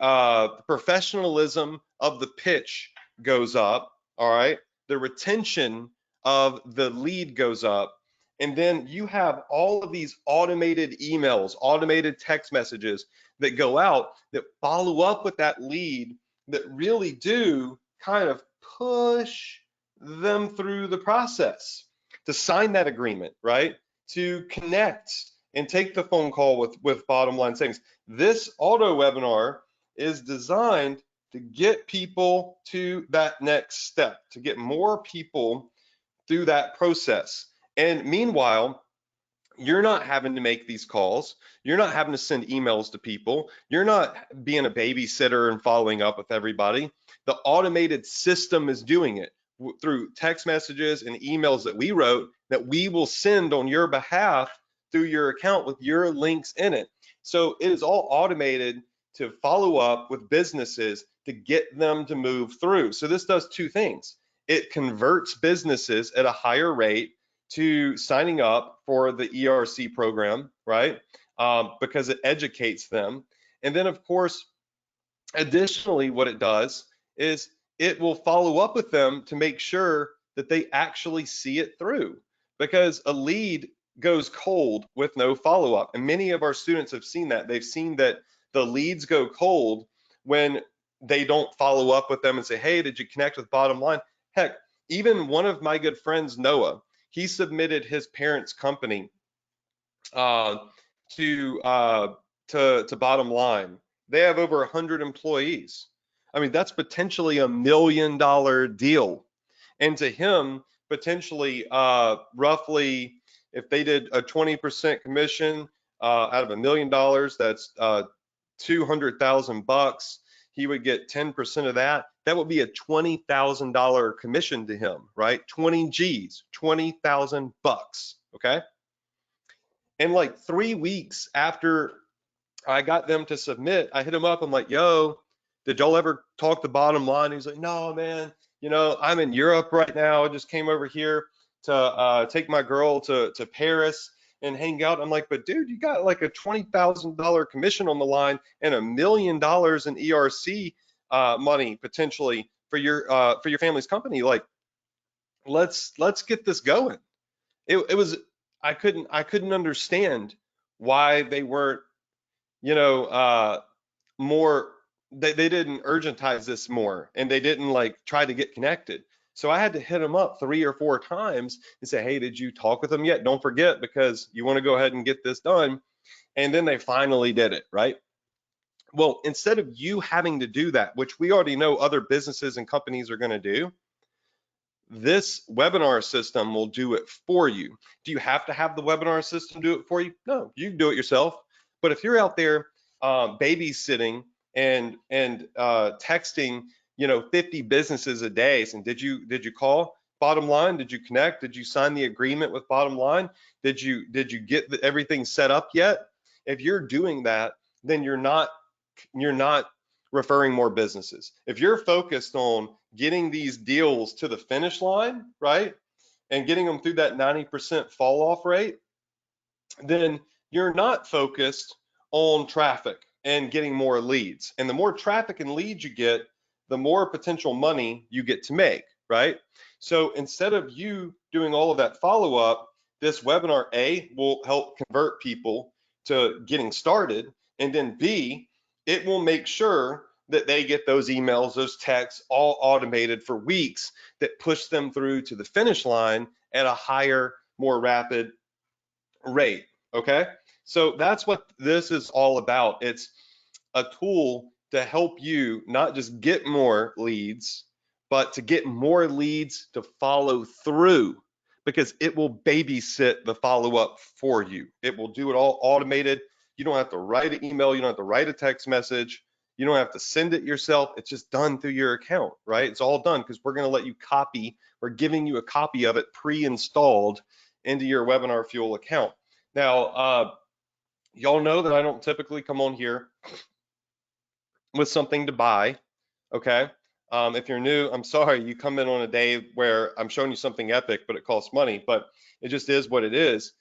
professionalism of the pitch goes up, all right? The retention of the lead goes up. And then you have all of these automated emails, automated text messages that go out that follow up with that lead that really do kind of push them through the process to sign that agreement, right? To connect and take the phone call with bottom line savings. This auto webinar is designed to get people to that next step, to get more people through that process. And meanwhile, you're not having to make these calls. You're not having to send emails to people. You're not being a babysitter and following up with everybody. The automated system is doing it through text messages and emails that we wrote that we will send on your behalf through your account with your links in it. So it is all automated to follow up with businesses to get them to move through. So this does two things. It converts businesses at a higher rate to signing up for the ERC program, right? Because it educates them. And then, of course, additionally, what it does is it will follow up with them to make sure that they actually see it through, because a lead goes cold with no follow-up. And many of our students have seen that. They've seen that the leads go cold when they don't follow up with them and say, hey, did you connect with bottom line? Heck, even one of my good friends, Noah, he submitted his parents' company to bottom line. They have over 100 employees. I mean, that's potentially $1 million deal. And to him, potentially roughly, if they did a 20% commission out of $1 million, that's $200,000. He would get 10% of that. That would be a $20,000 commission to him, right? 20 G's, 20,000 bucks, okay? And like 3 weeks after I got them to submit, I hit him up. I'm like, yo, did y'all ever talk the bottom line? He's like, no, man, you know, I'm in Europe right now. I just came over here to take my girl to Paris and hang out. I'm like, but dude, you got like a $20,000 commission on the line and $1 million in ERC money potentially for your family's company. Like, let's get this going. It was, I couldn't understand why they weren't, you know, more, they didn't urgentize this more, and they didn't like try to get connected. So I had to hit them up 3 or 4 times and say, hey, did you talk with them yet? Don't forget, because you want to go ahead and get this done. And then they finally did it, right? Well, instead of you having to do that, which we already know other businesses and companies are going to do, this webinar system will do it for you. Do you have to have the webinar system do it for you? No, you can do it yourself. But if you're out there babysitting and texting, you know, 50 businesses a day, and did you call bottom line? Did you connect? Did you sign the agreement with bottom line? Did you get everything set up yet? If you're doing that, then you're not referring more businesses. If you're focused on getting these deals to the finish line, right, and getting them through that 90% fall off rate, then you're not focused on traffic and getting more leads. And the more traffic and leads you get, the more potential money you get to make, right? So instead of you doing all of that follow up, this webinar A will help convert people to getting started, and then B, it will make sure that they get those emails, those texts, all automated for weeks that push them through to the finish line at a higher, more rapid rate. Okay, so that's what this is all about. It's a tool to help you not just get more leads, but to get more leads to follow through, because it will babysit the follow-up for you. It will do it all automated. You don't have to write an email, you don't have to write a text message, you don't have to send it yourself. It's just done through your account, right? It's all done because we're going to let you copy, we're giving you a copy of it pre-installed into your Webinar Fuel account. Now, y'all know that I don't typically come on here with something to buy, okay? If you're new, I'm sorry, you come in on a day where I'm showing you something epic, but it costs money, but it just is what it is.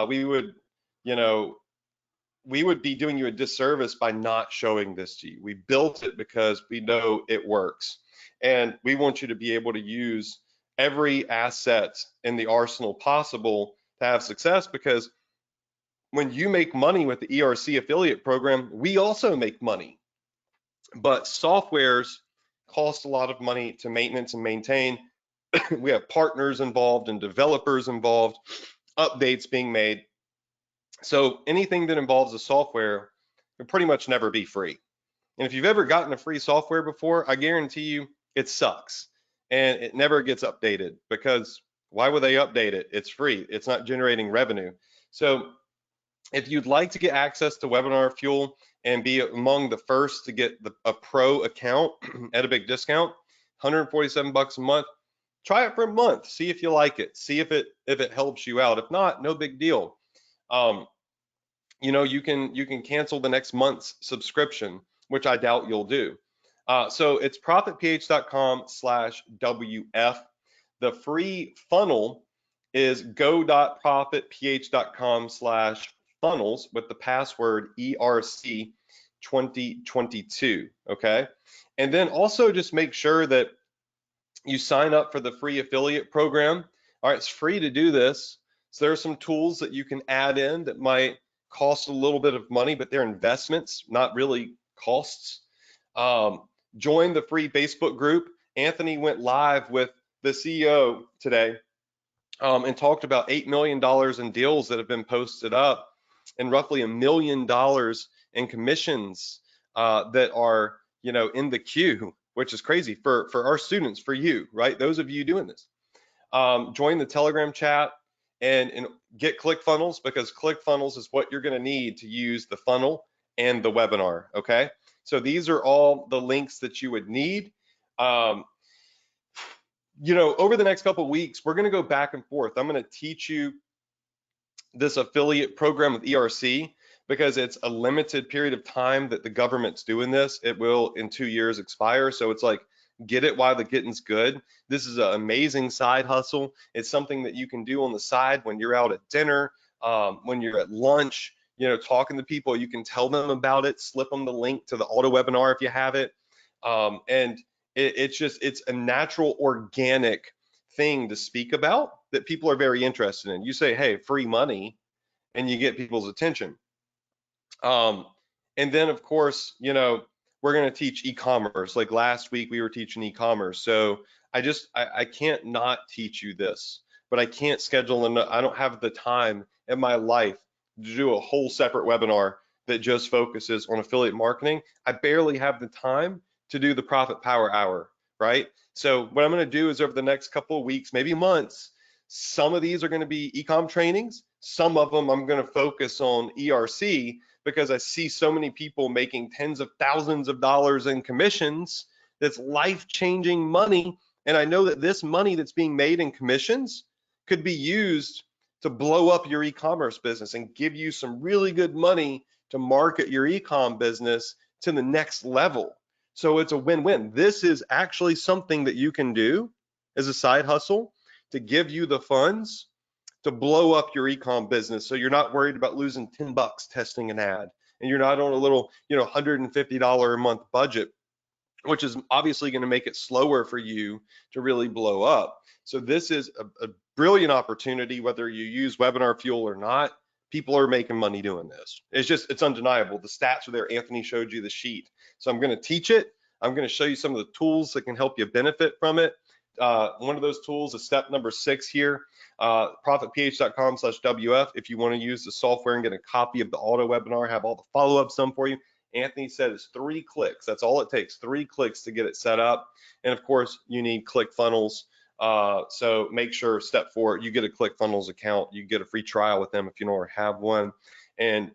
We would, you know, we would be doing you a disservice by not showing this to you. We built it because we know it works. And we want you to be able to use every asset in the arsenal possible to have success, because when you make money with the ERC affiliate program, we also make money. But softwares cost a lot of money to maintenance and maintain. We have partners involved and developers involved, updates being made. So anything that involves a software can pretty much never be free. And if you've ever gotten a free software before, I guarantee you it sucks and it never gets updated, because why would they update it? It's free. It's not generating revenue. So if you'd like to get access to Webinar Fuel and be among the first to get a pro account at a big discount, 147 bucks a month, try it for a month, see if you like it, see if it helps you out. If not, no big deal. You know, you can cancel the next month's subscription, which I doubt you'll do. So it's profitph.com/WF. The free funnel is go.profitph.com/funnels with the password ERC 2022. Okay. And then also just make sure that you sign up for the free affiliate program. All right, it's free to do this. So there are some tools that you can add in that might cost a little bit of money, but they're investments, not really costs. Join the free Facebook group. Anthony went live with the CEO today and talked about $8 million in deals that have been posted up, and roughly $1 million in commissions that are, you know, in the queue, which is crazy for our students, for you, right? Those of you doing this. Join the Telegram chat and get ClickFunnels, because ClickFunnels is what you're going to need to use the funnel and the webinar. Okay, so these are all the links that you would need. You know, over the next couple of weeks, we're going to go back and forth. I'm going to teach you this affiliate program with ERC, because it's a limited period of time that the government's doing this. It will in 2 years expire. So it's like, get it while the getting's good. This is an amazing side hustle. It's something that you can do on the side when you're out at dinner, when you're at lunch, you know, talking to people. You can tell them about it, slip them the link to the auto webinar if you have it. And it's a natural, organic thing to speak about that people are very interested in. You say, hey, free money, and you get people's attention. And then of course, you know, we're going to teach e-commerce. Like last week we were teaching e-commerce. So I can't not teach you this, but I can't schedule, and I don't have the time in my life to do a whole separate webinar that just focuses on affiliate marketing. I barely have the time to do the Profit Power Hour, right? So what I'm going to do is over the next couple of weeks, maybe months, some of these are going to be e-com trainings. Some of them I'm going to focus on ERC, because I see so many people making tens of thousands of dollars in commissions. That's life-changing money. And I know that this money that's being made in commissions could be used to blow up your e-commerce business and give you some really good money to market your e-com business to the next level. So it's a win-win. This is actually something that you can do as a side hustle to give you the funds to blow up your e-com business. So you're not worried about losing 10 bucks testing an ad, and you're not on a little, you know, $150 a month budget, which is obviously going to make it slower for you to really blow up. So this is a brilliant opportunity, whether you use Webinar Fuel or not. People are making money doing this. It's undeniable. The stats are there. Anthony showed you the sheet. So I'm going to teach it. I'm going to show you some of the tools that can help you benefit from it. One of those tools is step number 6 here, profitph.com/WF. If you want to use the software and get a copy of the auto webinar, have all the follow-ups done for you. Anthony said it's 3 clicks. That's all it takes, 3 clicks to get it set up. And of course, you need ClickFunnels. So make sure step 4, you get a ClickFunnels account. You get a free trial with them if you don't already have one. And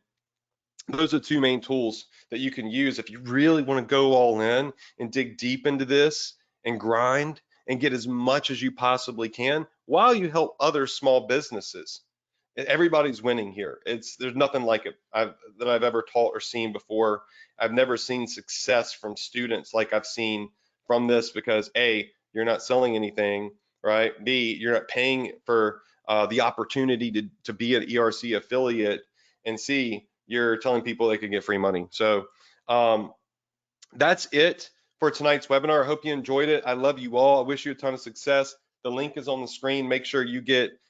those are 2 main tools that you can use if you really want to go all in and dig deep into this and grind and get as much as you possibly can while you help other small businesses. Everybody's winning here. There's nothing like it that I've ever taught or seen before. I've never seen success from students like I've seen from this, because A, you're not selling anything, right? B, you're not paying for the opportunity to be an ERC affiliate, and C, you're telling people they can get free money. So that's it for tonight's webinar. I hope you enjoyed it. I love you all. I wish you a ton of success. The link is on the screen. Make sure you get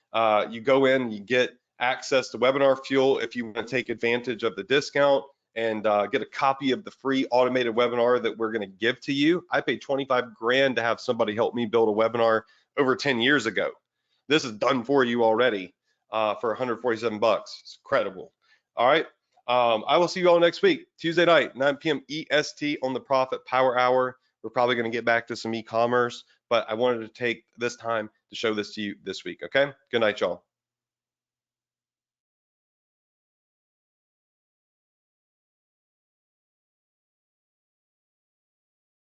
you go in, you get access to Webinar Fuel if you want to take advantage of the discount and get a copy of the free automated webinar that we're going to give to you. I paid 25 grand to have somebody help me build a webinar over 10 years ago. This is done for you already for 147 bucks. It's incredible. All right. I will see you all next week, Tuesday night, 9 p.m. EST on the Profit Power Hour. We're probably going to get back to some e-commerce, but I wanted to take this time to show this to you this week. Okay. Good night, y'all.